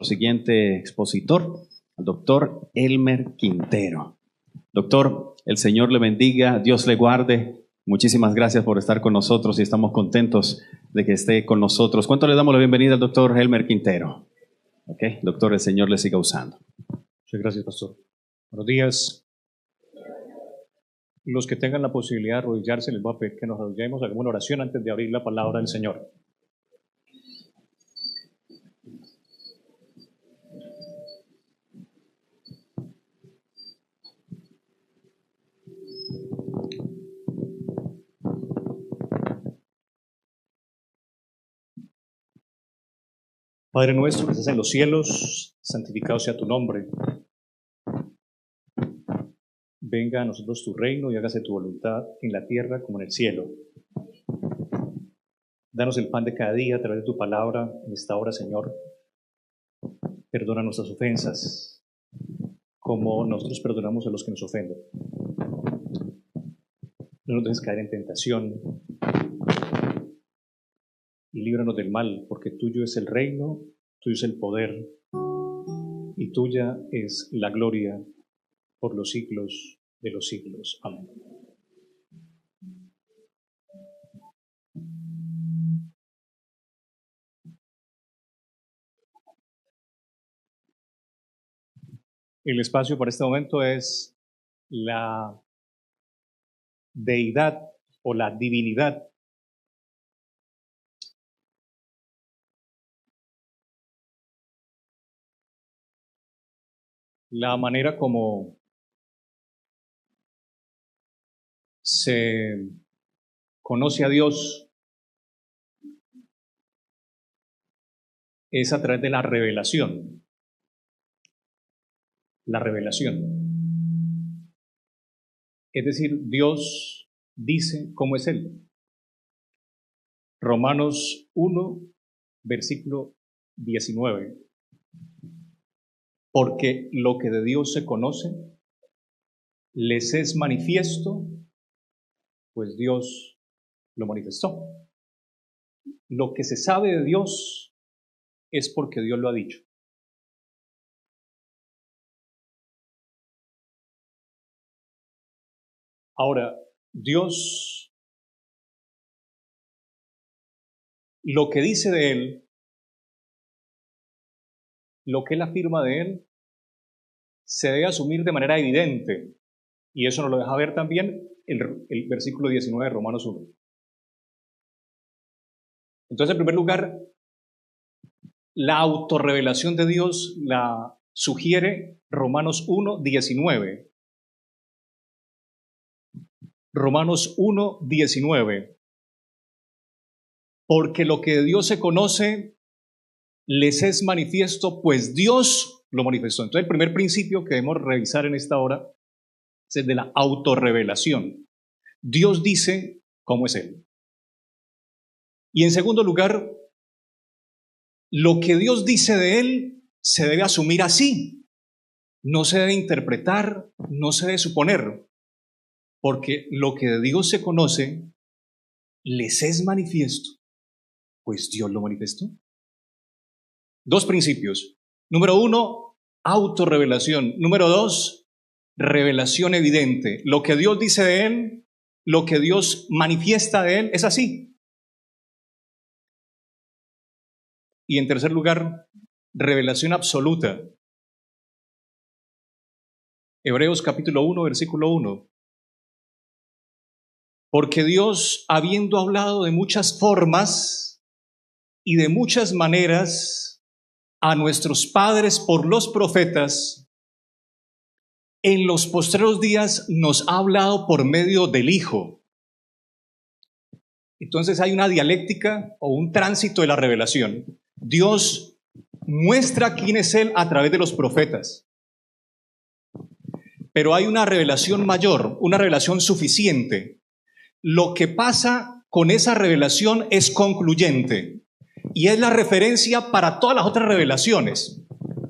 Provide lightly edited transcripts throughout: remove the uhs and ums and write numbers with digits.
Siguiente expositor, el doctor Elmer Quintero. Doctor, el Señor le bendiga, Dios le guarde. Muchísimas gracias por estar con nosotros y estamos contentos de que esté con nosotros. ¿Cuánto le damos la bienvenida al doctor Elmer Quintero? Ok, doctor, el Señor le siga usando. Muchas gracias, pastor. Buenos días. Los que tengan la posibilidad de arrodillarse, les voy a pedir que nos arrodillemos, hagamos una oración antes de abrir la palabra del Señor. Padre nuestro que estás en los cielos, santificado sea tu nombre. Venga a nosotros tu reino y hágase tu voluntad en la tierra como en el cielo. Danos el pan de cada día a través de tu palabra en esta hora, Señor. Perdona nuestras ofensas, como nosotros perdonamos a los que nos ofenden. No nos dejes caer en tentación y líbranos del mal, porque tuyo es el reino, tuyo es el poder y tuya es la gloria por los siglos de los siglos. Amén. El espacio para este momento es la deidad o la divinidad. La manera como se conoce a Dios es a través de la revelación. La revelación. Es decir, Dios dice cómo es Él. Romanos 1, versículo 19. Porque lo que de Dios se conoce les es manifiesto, pues Dios lo manifestó. Lo que se sabe de Dios es porque Dios lo ha dicho. Ahora, Dios, lo que dice de Él, lo que Él afirma de Él, se debe asumir de manera evidente. Y eso nos lo deja ver también el versículo 19 de Romanos 1. Entonces, en primer lugar, la autorrevelación de Dios la sugiere Romanos 1, 19. Romanos 1, 19. Porque lo que de Dios se conoce les es manifiesto, pues Dios lo manifestó. Entonces, el primer principio que debemos revisar en esta hora es el de la autorrevelación. Dios dice cómo es Él. Y en segundo lugar, lo que Dios dice de Él se debe asumir así. No se debe interpretar, no se debe suponer. Porque lo que de Dios se conoce les es manifiesto, pues Dios lo manifestó. Dos principios. Número uno, autorrevelación. Número dos, revelación evidente. Lo que Dios dice de Él, lo que Dios manifiesta de Él, es así. Y en tercer lugar, revelación absoluta. Hebreos capítulo 1, versículo 1. Porque Dios, habiendo hablado de muchas formas y de muchas maneras a nuestros padres por los profetas, en los postreros días nos ha hablado por medio del Hijo. Entonces hay una dialéctica o un tránsito de la revelación. Dios muestra quién es Él a través de los profetas. Pero hay una revelación mayor, una revelación suficiente. Lo que pasa con esa revelación es concluyente y es la referencia para todas las otras revelaciones.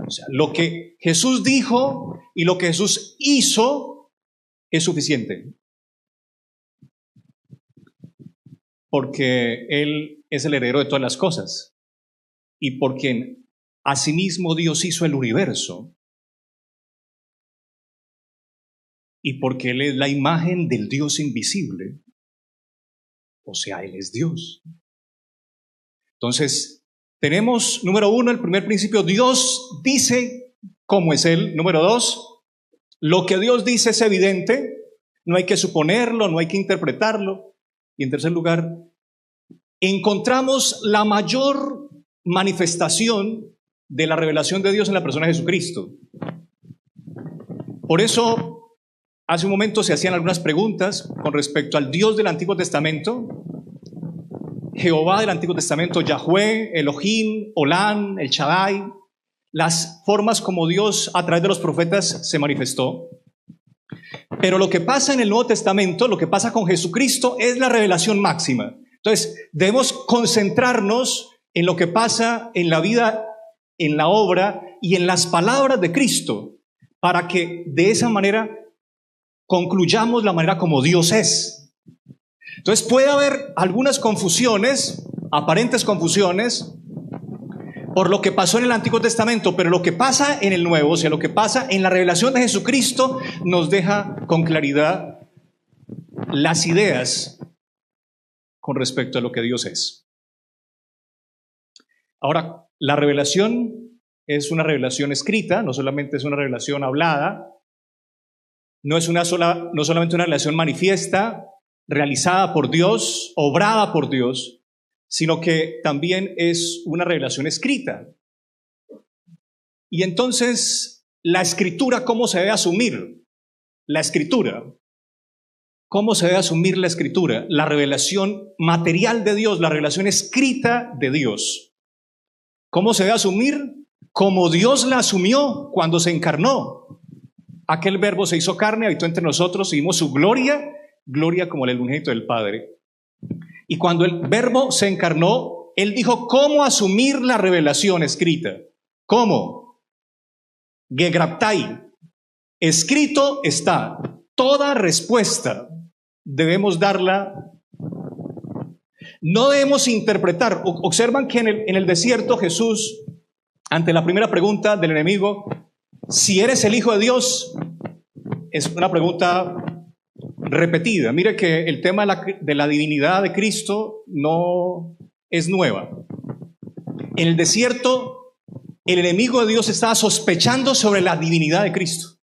O sea, lo que Jesús dijo y lo que Jesús hizo es suficiente. Porque Él es el heredero de todas las cosas y por quien Asimismo, Dios hizo el universo. Y porque Él es la imagen del Dios invisible, o sea, Él es Dios. Entonces, tenemos, número uno, el primer principio, Dios dice cómo es Él. Número dos, lo que Dios dice es evidente, no hay que suponerlo, no hay que interpretarlo. Y en tercer lugar, encontramos la mayor manifestación de la revelación de Dios en la persona de Jesucristo. Por eso, hace un momento se hacían algunas preguntas con respecto al Dios del Antiguo Testamento, Jehová del Antiguo Testamento, Yahweh, Elohim, Olán, el Shaddai, las formas como Dios a través de los profetas se manifestó. Pero lo que pasa en el Nuevo Testamento, lo que pasa con Jesucristo es la revelación máxima. Entonces, debemos concentrarnos en lo que pasa en la vida, en la obra y en las palabras de Cristo, para que de esa manera concluyamos la manera como Dios es. Entonces puede haber algunas confusiones, aparentes confusiones, por lo que pasó en el Antiguo Testamento, pero lo que pasa en el Nuevo, o sea, lo que pasa en la revelación de Jesucristo, nos deja con claridad las ideas con respecto a lo que Dios es. Ahora, la revelación es una revelación escrita, no solamente es una revelación hablada, no solamente una revelación manifiesta, realizada por Dios, obrada por Dios, sino que también es una revelación escrita. Y entonces, la escritura, ¿cómo se debe asumir? La escritura. ¿Cómo se debe asumir la escritura? La revelación material de Dios, la revelación escrita de Dios. ¿Cómo se debe asumir? Como Dios la asumió cuando se encarnó. Aquel verbo se hizo carne, habitó entre nosotros y vimos su gloria, gloria como el unigénito del Padre. Y cuando el verbo se encarnó, Él dijo cómo asumir la revelación escrita. ¿Cómo? Gegraptai. Escrito está. Toda respuesta debemos darla. No debemos interpretar. Observan que en el desierto Jesús, ante la primera pregunta del enemigo, si eres el Hijo de Dios, es una pregunta repetida. Mire que el tema de la divinidad de Cristo no es nueva. En el desierto, el enemigo de Dios estaba sospechando sobre la divinidad de Cristo.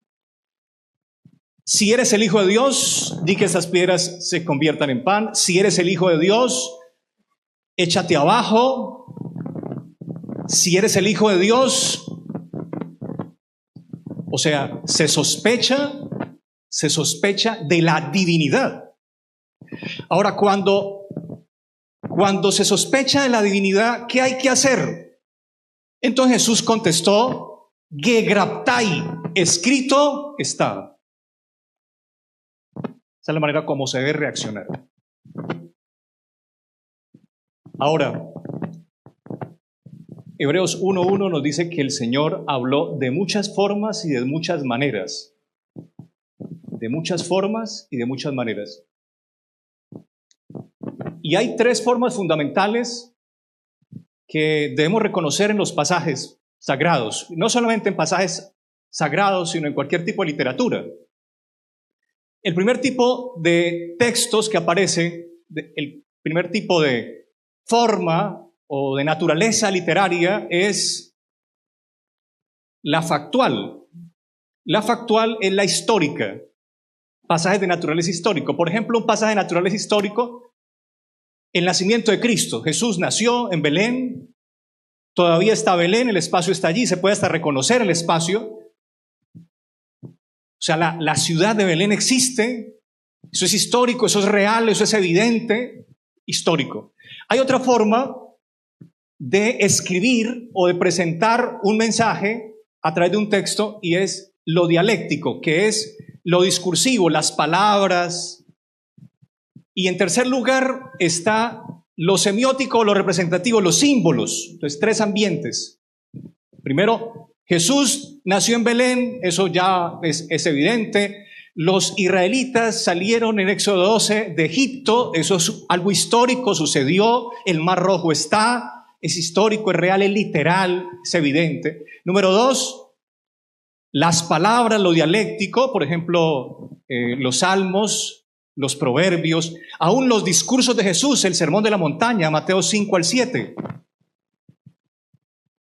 Si eres el Hijo de Dios, di que esas piedras se conviertan en pan. Si eres el Hijo de Dios, échate abajo. Si eres el Hijo de Dios, o sea, se sospecha de la divinidad. Ahora, cuando se sospecha de la divinidad, ¿qué hay que hacer? Entonces Jesús contestó, Gegraptai, escrito está. Esa es la manera como se debe reaccionar. Ahora, Hebreos 1:1 nos dice que el Señor habló de muchas formas y de muchas maneras. De muchas formas y de muchas maneras. Y hay tres formas fundamentales que debemos reconocer en los pasajes sagrados. No solamente en pasajes sagrados, sino en cualquier tipo de literatura. El primer tipo de textos que aparece, el primer tipo de forma o de naturaleza literaria es la factual. La factual es la histórica. Pasajes de naturaleza histórico. Por ejemplo, un pasaje de naturaleza histórico, el nacimiento de Cristo. Jesús nació en Belén, todavía está Belén, el espacio está allí, se puede hasta reconocer el espacio. O sea, la ciudad de Belén existe, eso es histórico, eso es real, eso es evidente, histórico. Hay otra forma de escribir o de presentar un mensaje a través de un texto y es lo dialéctico, que es lo discursivo, las palabras. Y en tercer lugar está lo semiótico, lo representativo, los símbolos. Entonces, tres ambientes. Primero, Jesús nació en Belén, eso ya es evidente. Los israelitas salieron en Éxodo 12 de Egipto, eso es algo histórico, sucedió. El Mar Rojo está, es histórico, es real, es literal, es evidente. Número 2, las palabras, lo dialéctico, por ejemplo, los salmos, los proverbios, aún los discursos de Jesús, el sermón de la montaña, Mateo 5 al 7.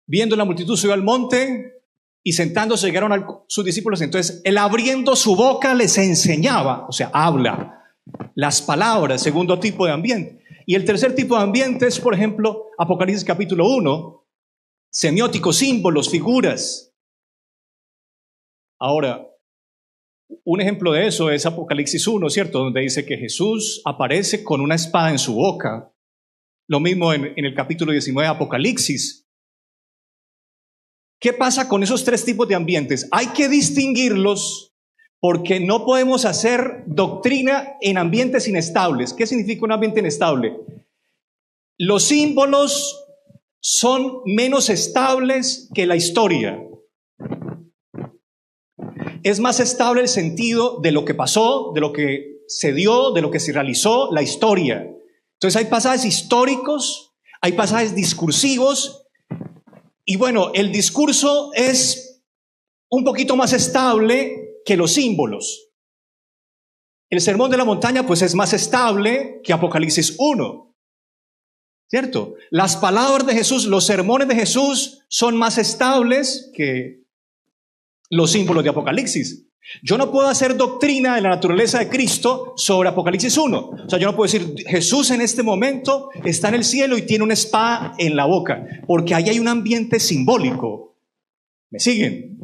Viendo la multitud subió al monte y sentándose llegaron a sus discípulos. Entonces él abriendo su boca les enseñaba, o sea, habla las palabras, segundo tipo de ambiente. Y el tercer tipo de ambiente es, por ejemplo, Apocalipsis capítulo 1, semióticos, símbolos, figuras. Ahora, un ejemplo de eso es Apocalipsis 1, ¿cierto? Donde dice que Jesús aparece con una espada en su boca. Lo mismo en el capítulo 19 de Apocalipsis. ¿Qué pasa con esos tres tipos de ambientes? Hay que distinguirlos porque no podemos hacer doctrina en ambientes inestables. ¿Qué significa un ambiente inestable? Los símbolos son menos estables que la historia. Es más estable el sentido de lo que pasó, de lo que se dio, de lo que se realizó, la historia. Entonces hay pasajes históricos, hay pasajes discursivos, y bueno, el discurso es un poquito más estable que los símbolos. El sermón de la montaña pues es más estable que Apocalipsis 1, ¿cierto? Las palabras de Jesús, los sermones de Jesús son más estables que los símbolos de Apocalipsis. Yo no puedo hacer doctrina de la naturaleza de Cristo sobre Apocalipsis 1. O sea, yo no puedo decir, Jesús en este momento está en el cielo y tiene una espada en la boca, porque ahí hay un ambiente simbólico. ¿Me siguen?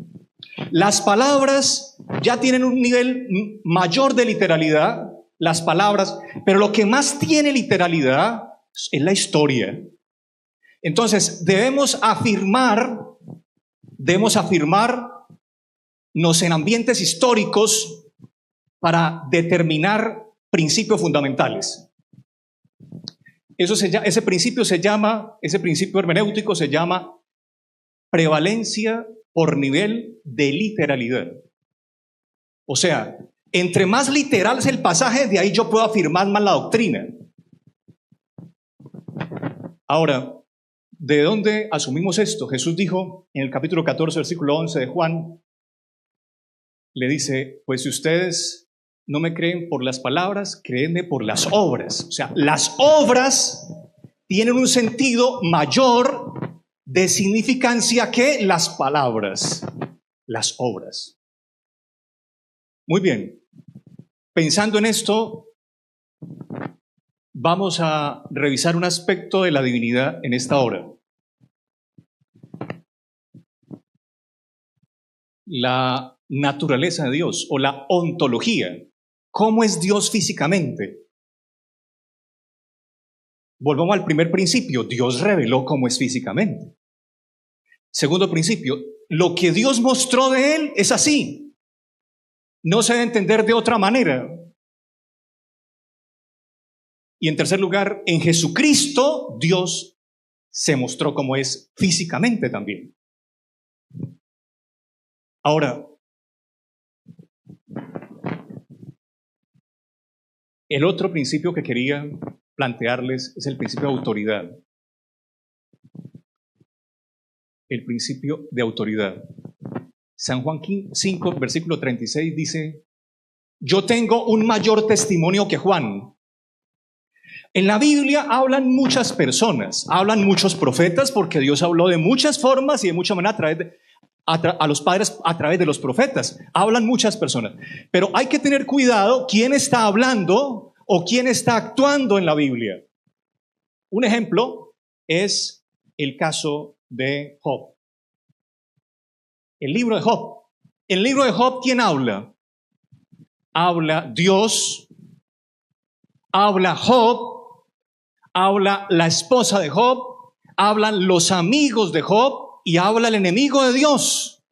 Las palabras ya tienen un nivel mayor de literalidad, las palabras, pero lo que más tiene literalidad es la historia. Entonces, debemos afirmarnos en ambientes históricos para determinar principios fundamentales. Ese principio hermenéutico se llama prevalencia por nivel de literalidad. O sea, entre más literal es el pasaje, de ahí yo puedo afirmar más la doctrina. Ahora, ¿de dónde asumimos esto? Jesús dijo en el capítulo 14, versículo 11 de Juan, le dice, pues si ustedes no me creen por las palabras, créenme por las obras. O sea, las obras tienen un sentido mayor de significancia que las palabras, las obras. Muy bien, pensando en esto, vamos a revisar un aspecto de la divinidad en esta hora. La naturaleza de Dios o la ontología. ¿Cómo es Dios físicamente? Volvamos al primer principio. Dios reveló cómo es físicamente. Segundo principio, lo que Dios mostró de Él es así. No se debe entender de otra manera. Y en tercer lugar, en Jesucristo, Dios se mostró como es físicamente también. Ahora, el otro principio que quería plantearles es el principio de autoridad. El principio de autoridad. San Juan 5, versículo 36 dice, yo tengo un mayor testimonio que Juan. En la Biblia hablan muchas personas, hablan muchos profetas, porque Dios habló de muchas formas y de mucha manera a los padres a través de los profetas. Hablan muchas personas. Pero hay que tener cuidado quién está hablando o quién está actuando en la Biblia. Un ejemplo es el caso de Job. El libro de Job. El libro de Job, ¿quién habla? Habla Dios, habla Job, habla la esposa de Job, hablan los amigos de Job y habla el enemigo de Dios.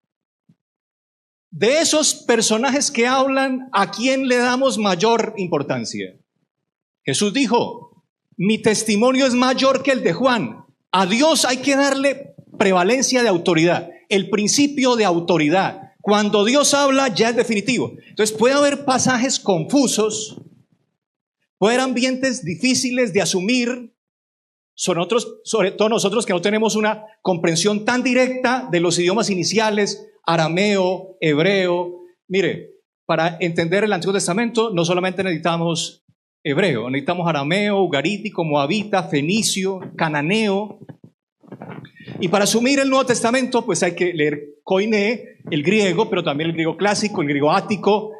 De esos personajes que hablan, ¿a quién le damos mayor importancia? Jesús dijo, mi testimonio es mayor que el de Juan. A Dios hay que darle prevalencia de autoridad, el principio de autoridad. Cuando Dios habla ya es definitivo. Entonces puede haber pasajes confusos, puede haber ambientes difíciles de asumir, sobre todo nosotros que no tenemos una comprensión tan directa de los idiomas iniciales, arameo, hebreo. Mire, para entender el Antiguo Testamento no solamente necesitamos hebreo, necesitamos arameo, ugarítico, moabita, fenicio, cananeo. Y para asumir el Nuevo Testamento, pues hay que leer koiné, el griego, pero también el griego clásico, el griego ático,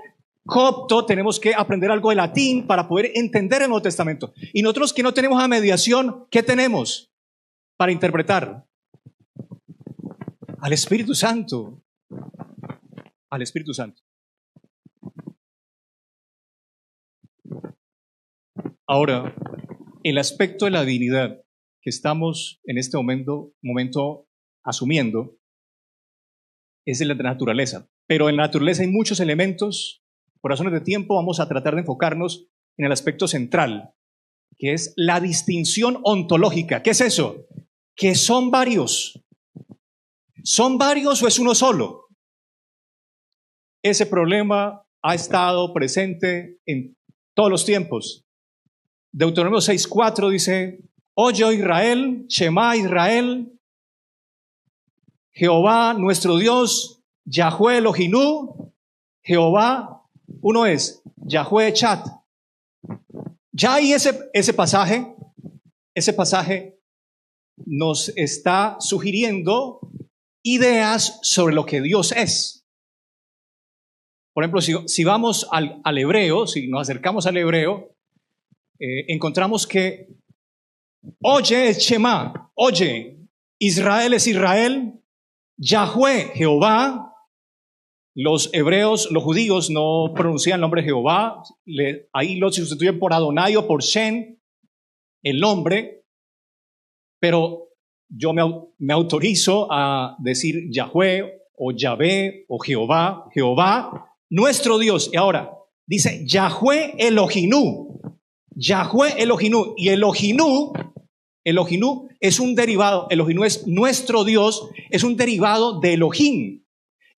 copto. Tenemos que aprender algo de latín para poder entender el Nuevo Testamento. Y nosotros que no tenemos la mediación, ¿qué tenemos para interpretar? Al Espíritu Santo. Al Espíritu Santo. Ahora, el aspecto de la divinidad que estamos en este momento asumiendo es de la naturaleza. Pero en la naturaleza hay muchos elementos. Por razones de tiempo vamos a tratar de enfocarnos en el aspecto central, que es la distinción ontológica. ¿Qué es eso? Que son varios. ¿Son varios o es uno solo? Ese problema ha estado presente en todos los tiempos. Deuteronomio 6:4 dice: oye, oh Israel, Shema Israel, Jehová nuestro Dios, Yahweh Elohinu, Jehová, uno es, Yahweh Echad. Ya hay ese pasaje nos está sugiriendo ideas sobre lo que Dios es. Por ejemplo, si vamos al hebreo, si nos acercamos al hebreo, encontramos que oye es Shema, oye, Israel es Israel, Yahweh, Jehová. Los hebreos, los judíos no pronuncian el nombre Jehová, ahí lo sustituyen por Adonai o por Shem, el nombre, pero yo me autorizo a decir Yahweh o Yahvé o Jehová, Jehová, nuestro Dios. Y ahora dice Yahweh Elohinu, Yahweh Elohinu, y Elohinu es un derivado, Elohinu es nuestro Dios, es un derivado de Elohim.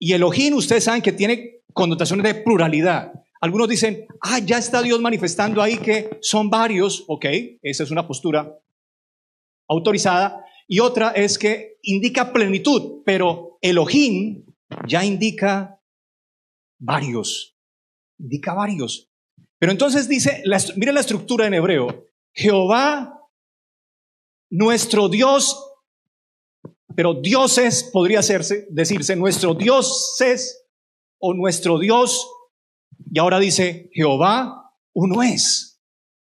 Y Elohim, ustedes saben que tiene connotaciones de pluralidad. Algunos dicen, ya está Dios manifestando ahí que son varios. Ok, esa es una postura autorizada. Y otra es que indica plenitud, pero Elohim ya indica varios. Indica varios. Pero entonces dice, miren la estructura en hebreo. Jehová, nuestro Dios. Pero dioses podría decirse nuestro dioses o nuestro Dios. Y ahora dice Jehová, uno es.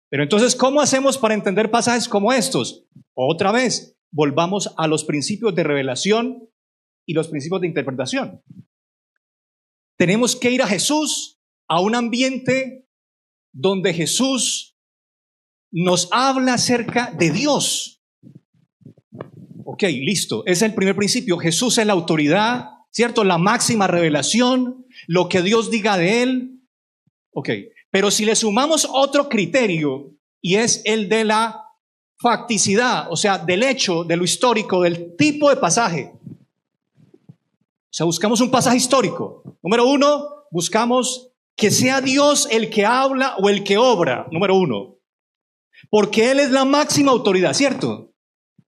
Pero entonces, ¿cómo hacemos para entender pasajes como estos? Otra vez, volvamos a los principios de revelación y los principios de interpretación. Tenemos que ir a Jesús, a un ambiente donde Jesús nos habla acerca de Dios. Ok, listo. Ese es el primer principio. Jesús es la autoridad, ¿cierto? La máxima revelación, lo que Dios diga de él. Ok, pero si le sumamos otro criterio, y es el de la facticidad, o sea, del hecho, de lo histórico, del tipo de pasaje. O sea, buscamos un pasaje histórico. Número uno, buscamos que sea Dios el que habla o el que obra. Número uno. Porque Él es la máxima autoridad, ¿cierto?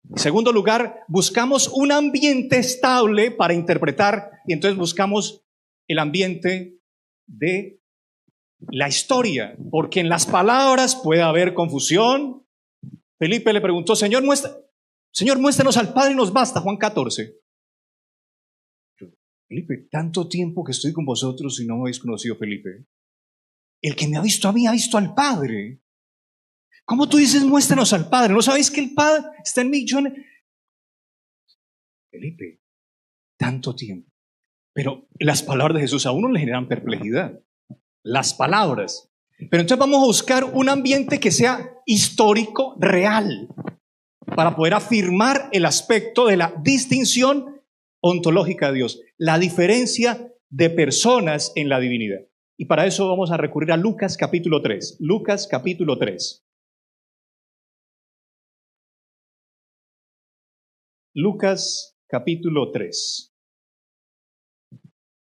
En segundo lugar, buscamos un ambiente estable para interpretar, y entonces buscamos el ambiente de la historia, porque en las palabras puede haber confusión. Felipe le preguntó, Señor, muéstranos al Padre y nos basta, Juan 14. Felipe, tanto tiempo que estoy con vosotros y no me habéis conocido, Felipe. El que me ha visto a mí ha visto al Padre. ¿Cómo tú dices, muéstranos al Padre? ¿No sabéis que el Padre está en mí? Felipe, tanto tiempo. Pero las palabras de Jesús a uno le generan perplejidad. Las palabras. Pero entonces vamos a buscar un ambiente que sea histórico, real, para poder afirmar el aspecto de la distinción ontológica de Dios, la diferencia de personas en la divinidad. Y para eso vamos a recurrir a Lucas capítulo 3. Lucas capítulo 3. Lucas capítulo 3.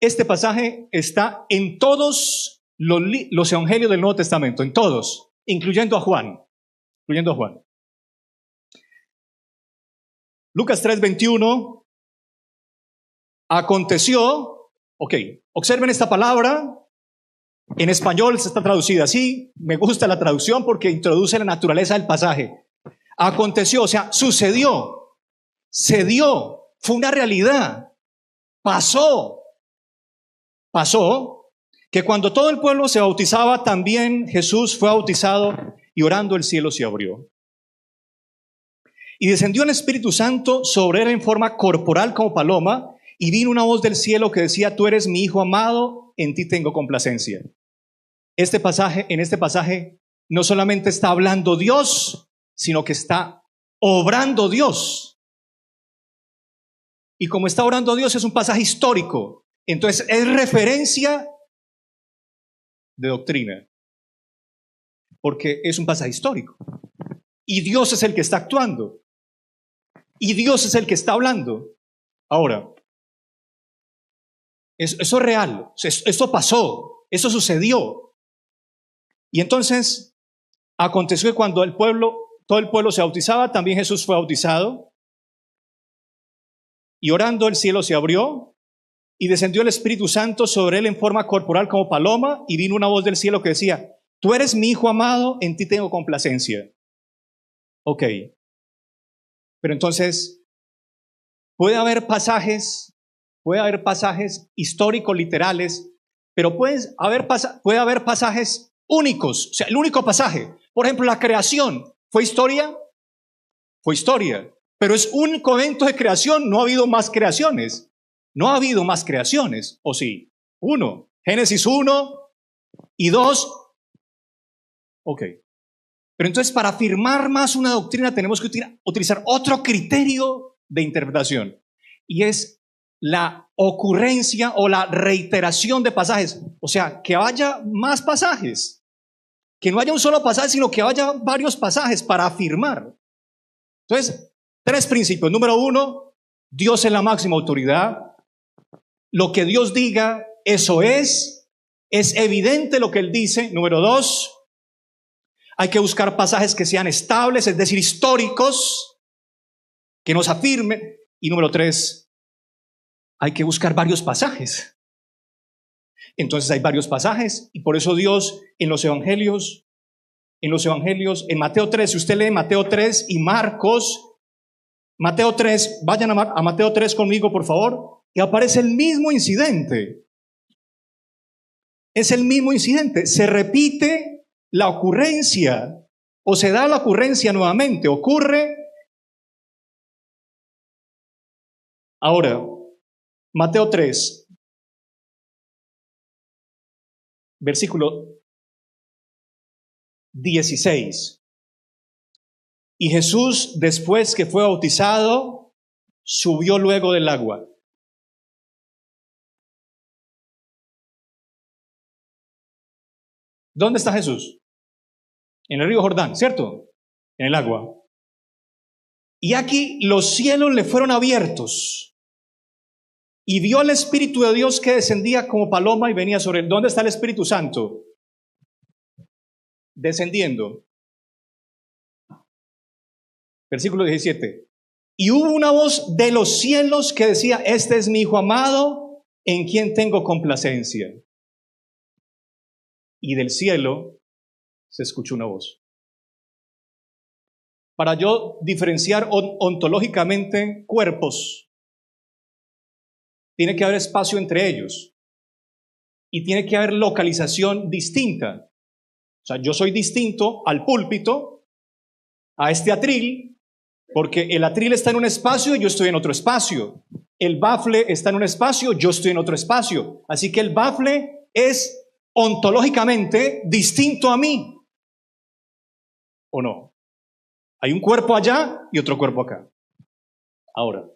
Este pasaje está en todos los evangelios del Nuevo Testamento, en todos, incluyendo a Juan. Lucas 3:21. Aconteció, observen esta palabra. En español se está traducida así. Me gusta la traducción porque introduce la naturaleza del pasaje. Aconteció, o sea, sucedió, se dio, fue una realidad, pasó que cuando todo el pueblo se bautizaba, también Jesús fue bautizado y orando el cielo se abrió. Y descendió el Espíritu Santo sobre él en forma corporal como paloma, y vino una voz del cielo que decía: tú eres mi Hijo amado, en ti tengo complacencia. En este pasaje no solamente está hablando Dios, sino que está obrando Dios. Y como está obrando Dios, es un pasaje histórico. Entonces es referencia de doctrina, porque es un pasaje histórico. Y Dios es el que está actuando. Y Dios es el que está hablando. Ahora, eso es real, eso pasó, eso sucedió. Y entonces aconteció que cuando todo el pueblo se bautizaba, también Jesús fue bautizado. Y orando el cielo se abrió y descendió el Espíritu Santo sobre él en forma corporal como paloma, y vino una voz del cielo que decía: tú eres mi Hijo amado, en ti tengo complacencia. Pero entonces puede haber pasajes históricos, literales, pero puede haber pasajes únicos. O sea, el único pasaje, por ejemplo, la creación, ¿fue historia? Fue historia, pero es un único evento de creación, no ha habido más creaciones. No ha habido más creaciones, ¿o sí? 1, Génesis 1 y 2. Pero entonces, para afirmar más una doctrina tenemos que utilizar otro criterio de interpretación, y es la ocurrencia o la reiteración de pasajes. O sea, que haya más pasajes, que no haya un solo pasaje, sino que haya varios pasajes para afirmar. Entonces, 3 principios. Número 1, Dios es la máxima autoridad. Lo que Dios diga, eso es evidente lo que Él dice. Número 2, hay que buscar pasajes que sean estables, es decir, históricos, que nos afirmen. Y número 3, hay que buscar varios pasajes. Entonces hay varios pasajes, y por eso Dios en los evangelios, en Mateo 3, si usted lee Mateo 3 y Marcos, Mateo 3, vayan a Mateo 3 conmigo, por favor, y aparece el mismo incidente. Es el mismo incidente, se repite la ocurrencia, o se da la ocurrencia nuevamente, ocurre. Ahora, Mateo 3, versículo 16. Y Jesús, después que fue bautizado, subió luego del agua. ¿Dónde está Jesús? En el río Jordán, ¿cierto? En el agua. Y aquí los cielos le fueron abiertos, y vio al Espíritu de Dios que descendía como paloma y venía sobre él. ¿Dónde está el Espíritu Santo? Descendiendo. Versículo 17. Y hubo una voz de los cielos que decía: este es mi Hijo amado, en quien tengo complacencia. Y del cielo se escuchó una voz. Para yo diferenciar ontológicamente cuerpos, tiene que haber espacio entre ellos y tiene que haber localización distinta. O sea, yo soy distinto al púlpito, a este atril, porque el atril está en un espacio y yo estoy en otro espacio. El bafle está en un espacio, yo estoy en otro espacio. Así que el bafle es ontológicamente distinto a mí, ¿o no? Hay un cuerpo allá y otro cuerpo acá. Ahora,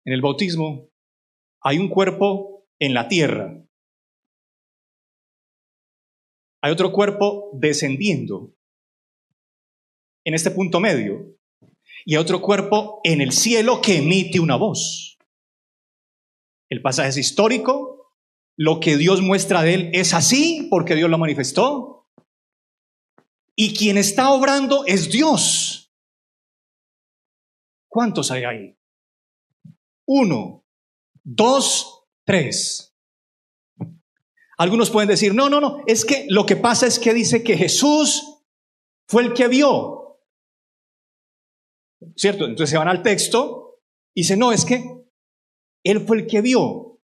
en el bautismo hay un cuerpo en la tierra, hay otro cuerpo descendiendo en este punto medio, y hay otro cuerpo en el cielo que emite una voz. El pasaje es histórico. Lo que Dios muestra de él es así porque Dios lo manifestó. Y quien está obrando es Dios. ¿Cuántos hay ahí? 1, 2, 3. Algunos pueden decir, no, es que lo que pasa es que dice que Jesús fue el que vio. ¿Cierto? Entonces se van al texto y dicen, no, es que Él fue el que vio.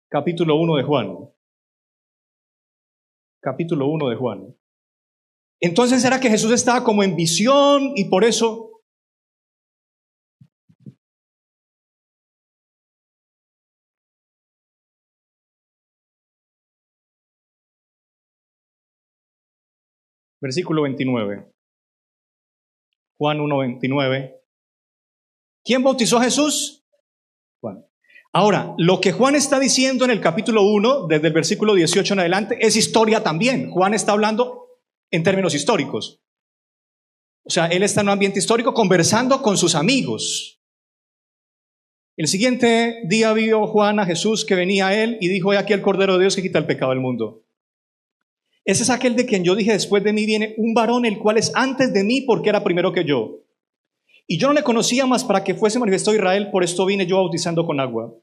Capítulo 1 de Juan. Capítulo 1 de Juan. Entonces era que Jesús estaba como en visión y por eso... Versículo 29. Juan 1:29. ¿Quién bautizó a Jesús? Juan. Ahora, lo que Juan está diciendo en el capítulo 1, desde el versículo 18 en adelante, es historia también. Juan está hablando en términos históricos. O sea, él está en un ambiente histórico conversando con sus amigos. El siguiente día vio Juan a Jesús que venía a él y dijo, he aquí el Cordero de Dios que quita el pecado del mundo. Ese es aquel de quien yo dije, después de mí viene un varón, el cual es antes de mí porque era primero que yo. Y yo no le conocía más para que fuese manifiesto a Israel, por esto vine yo bautizando con agua.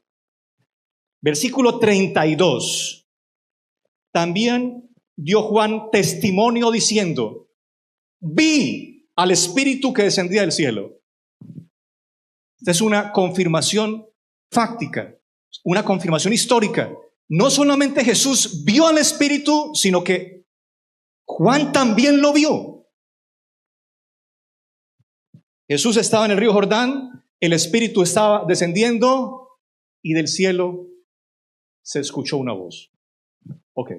Versículo 32. También dio Juan testimonio diciendo, vi al Espíritu que descendía del cielo. Esta es una confirmación fáctica, una confirmación histórica. No solamente Jesús vio al Espíritu, sino que Juan también lo vio. Jesús estaba en el río Jordán, el Espíritu estaba descendiendo y del cielo se escuchó una voz. Ok.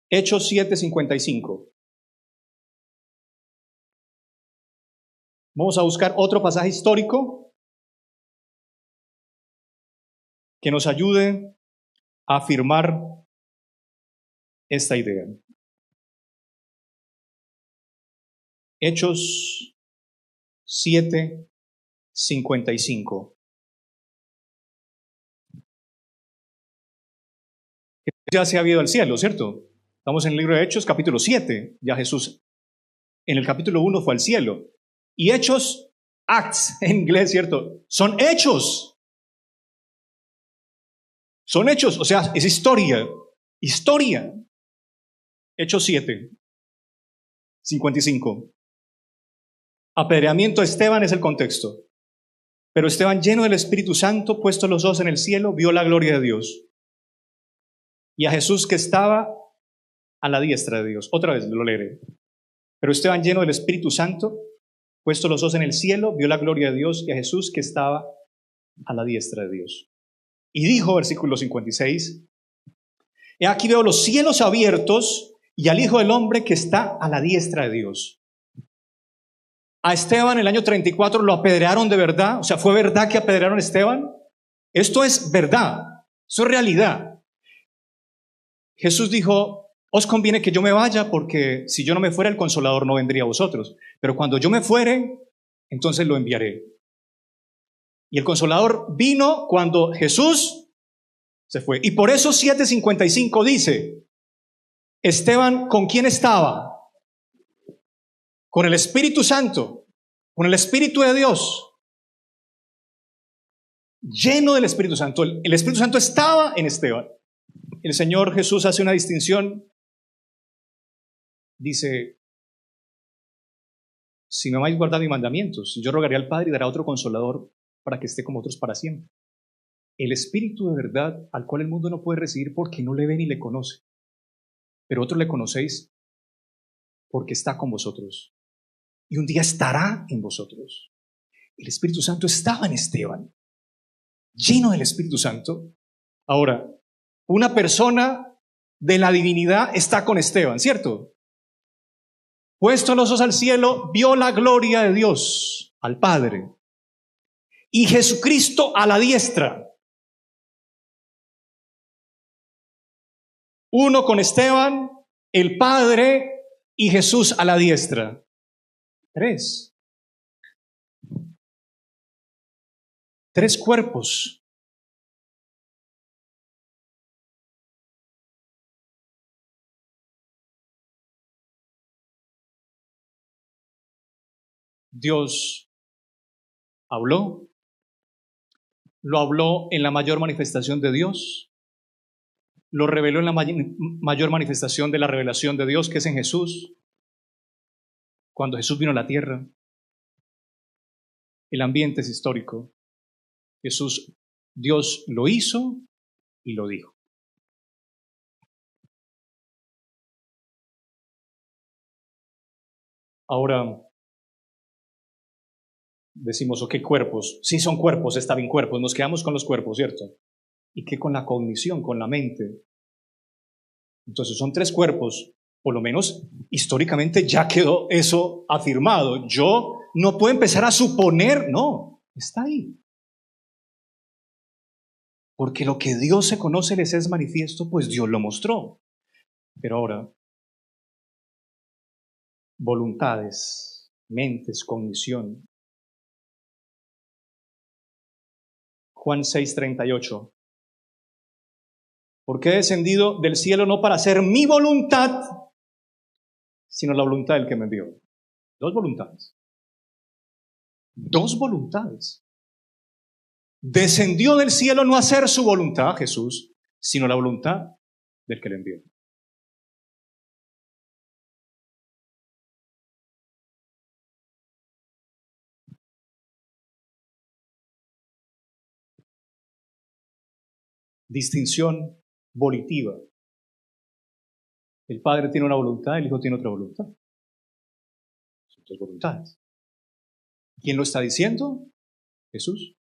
Hechos 7:55. Vamos a buscar otro pasaje histórico que nos ayude a afirmar esta idea. Hechos 7:55. Ya se había ido al cielo, ¿cierto? Estamos en el libro de Hechos, capítulo 7. Ya Jesús en el capítulo 1 fue al cielo. Y Hechos, Acts en inglés, ¿cierto? Son hechos. Son hechos, o sea, es historia. Historia. Hechos 7:55. Apedreamiento de Esteban es el contexto. Pero Esteban, lleno del Espíritu Santo, puesto los ojos en el cielo, vio la gloria de Dios. Y a Jesús que estaba a la diestra de Dios. Otra vez lo leeré. Pero Esteban, lleno del Espíritu Santo, puesto los ojos en el cielo, vio la gloria de Dios y a Jesús que estaba a la diestra de Dios. Y dijo, versículo 56, he aquí veo los cielos abiertos y al Hijo del Hombre que está a la diestra de Dios. A Esteban en el año 34 lo apedrearon de verdad. O sea, ¿fue verdad que apedrearon a Esteban? Esto es verdad, eso es realidad. Jesús dijo, os conviene que yo me vaya porque si yo no me fuera el Consolador no vendría a vosotros. Pero cuando yo me fuere, entonces lo enviaré. Y el Consolador vino cuando Jesús se fue. Y por eso 7:55 dice, Esteban, ¿con quién estaba? Con el Espíritu Santo, con el Espíritu de Dios, lleno del Espíritu Santo. El Espíritu Santo estaba en Esteban. El Señor Jesús hace una distinción. Dice, si me amáis, guardad mis mandamientos, yo rogaré al Padre y dará otro Consolador para que esté con vosotros para siempre. El Espíritu de verdad al cual el mundo no puede recibir porque no le ve ni le conoce. Pero otros le conocéis porque está con vosotros. Y un día estará en vosotros. El Espíritu Santo estaba en Esteban, lleno del Espíritu Santo. Ahora, una persona de la divinidad está con Esteban, ¿cierto? Puesto los ojos al cielo, vio la gloria de Dios, al Padre, y Jesucristo a la diestra. Uno con Esteban, el Padre y Jesús a la diestra. 3. 3 cuerpos. Dios habló, lo habló en la mayor manifestación de Dios, lo reveló en la mayor manifestación de la revelación de Dios, que es en Jesús. Cuando Jesús vino a la tierra, el ambiente es histórico. Dios lo hizo y lo dijo. Ahora decimos, ¿qué cuerpos? Sí son cuerpos, está bien cuerpos, nos quedamos con los cuerpos, ¿cierto? ¿Y qué con la cognición, con la mente? Entonces son 3 cuerpos, por lo menos históricamente ya quedó eso afirmado. Yo no puedo empezar a suponer, no, está ahí. Porque lo que Dios se conoce les es manifiesto, pues Dios lo mostró. Pero ahora, voluntades, mentes, cognición. Juan 6:38. Porque he descendido del cielo no para hacer mi voluntad, sino la voluntad del que me envió. 2 voluntades. 2 voluntades. Descendió del cielo no a hacer su voluntad, Jesús, sino la voluntad del que le envió. Distinción volitiva. El Padre tiene una voluntad, el Hijo tiene otra voluntad. Son 2 voluntades. ¿Quién lo está diciendo? Jesús.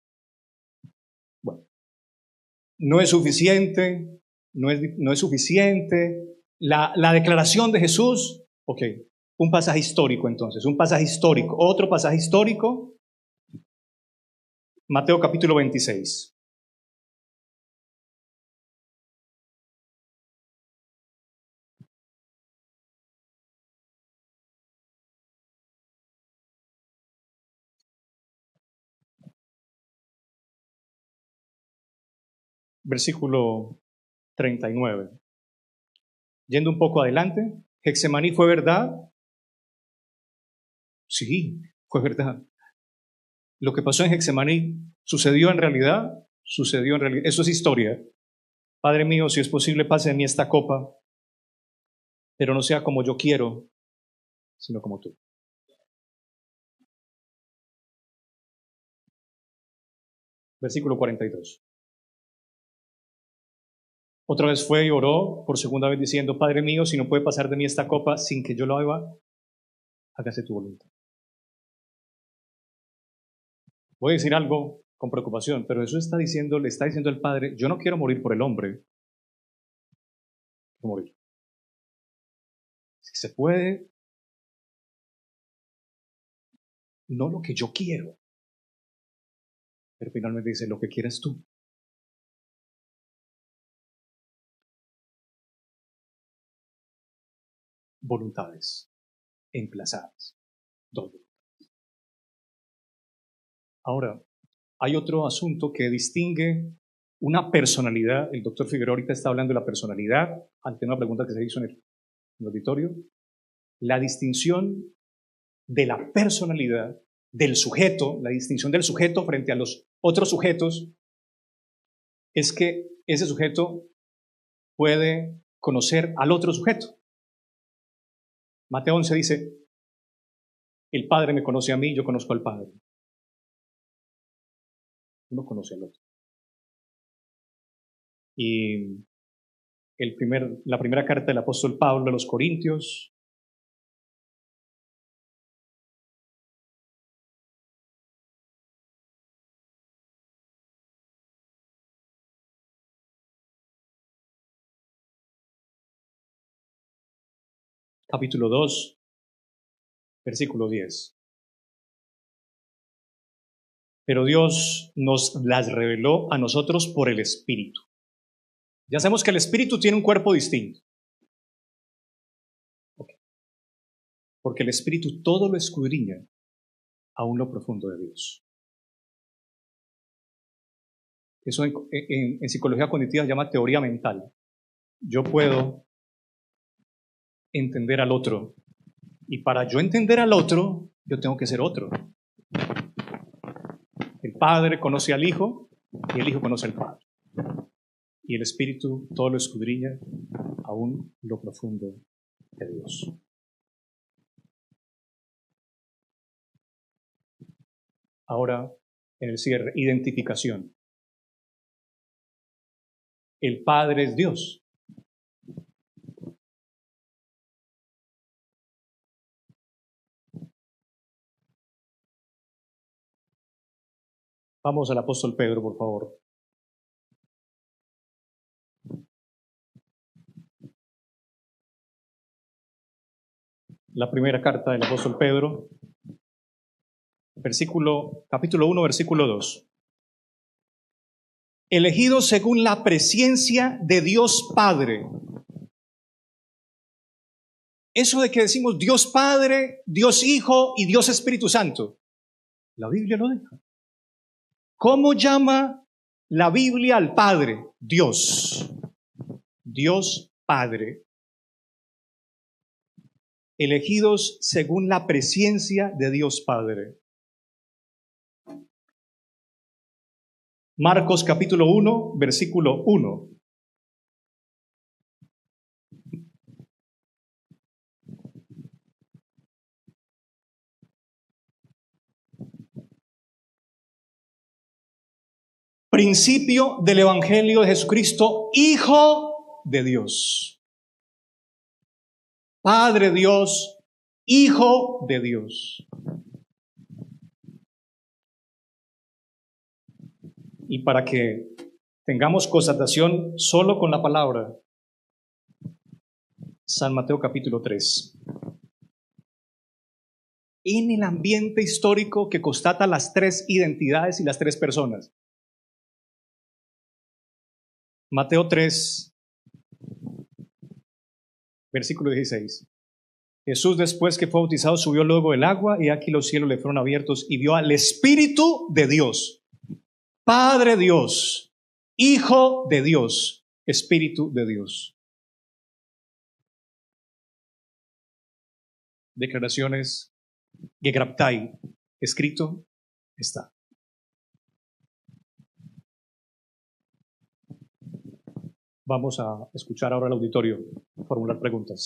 Bueno, no es suficiente, no es suficiente la declaración de Jesús. Ok, un pasaje histórico entonces, un pasaje histórico, otro pasaje histórico, Mateo capítulo 26. Versículo 39. Yendo un poco adelante, ¿Getsemaní fue verdad? Sí, fue verdad. Lo que pasó en Getsemaní sucedió en realidad, Eso es historia. Padre mío, si es posible, pase de mí esta copa, pero no sea como yo quiero, sino como tú. Versículo 42. Otra vez fue y oró por segunda vez diciendo, Padre mío, si no puede pasar de mí esta copa sin que yo lo haga, hágase tu voluntad. Voy a decir algo con preocupación, pero eso le está diciendo el Padre, yo no quiero morir por el hombre, quiero morir. Si se puede, no lo que yo quiero, pero finalmente dice, lo que quieres tú. Voluntades emplazadas. 2 voluntades. Ahora, hay otro asunto que distingue una personalidad. El doctor Figueroa ahorita está hablando de la personalidad, ante una pregunta que se hizo en el auditorio. La distinción de la personalidad del sujeto, la distinción del sujeto frente a los otros sujetos, es que ese sujeto puede conocer al otro sujeto. Mateo 11 dice, el Padre me conoce a mí, yo conozco al Padre. Uno conoce al otro. Y la primera carta del apóstol Pablo a los Corintios, capítulo 2, versículo 10. Pero Dios nos las reveló a nosotros por el Espíritu. Ya sabemos que el Espíritu tiene un cuerpo distinto. Okay. Porque el Espíritu todo lo escudriña aún lo profundo de Dios. Eso en psicología cognitiva se llama teoría mental. Yo puedo entender al otro. Y para yo entender al otro, yo tengo que ser otro. El Padre conoce al Hijo y el Hijo conoce al Padre. Y el Espíritu todo lo escudriña aún lo profundo de Dios. Ahora, en el cierre, identificación. El Padre es Dios. Vamos al apóstol Pedro, por favor. La primera carta del apóstol Pedro, capítulo 1, versículo 2. Elegidos según la presciencia de Dios Padre. Eso de que decimos Dios Padre, Dios Hijo y Dios Espíritu Santo, la Biblia lo deja. ¿Cómo llama la Biblia al Padre? Dios. Dios Padre. Elegidos según la presciencia de Dios Padre. Marcos capítulo 1, versículo 1. Principio del Evangelio de Jesucristo, Hijo de Dios. Padre Dios, Hijo de Dios. Y para que tengamos constatación solo con la palabra, San Mateo capítulo 3. En el ambiente histórico que constata las tres identidades y las tres personas. Mateo 3, versículo 16. Jesús, después que fue bautizado, subió luego del agua y aquí los cielos le fueron abiertos y vio al Espíritu de Dios, Padre Dios, Hijo de Dios, Espíritu de Dios. Declaraciones Gegraptai, escrito está. Vamos a escuchar ahora al auditorio formular preguntas.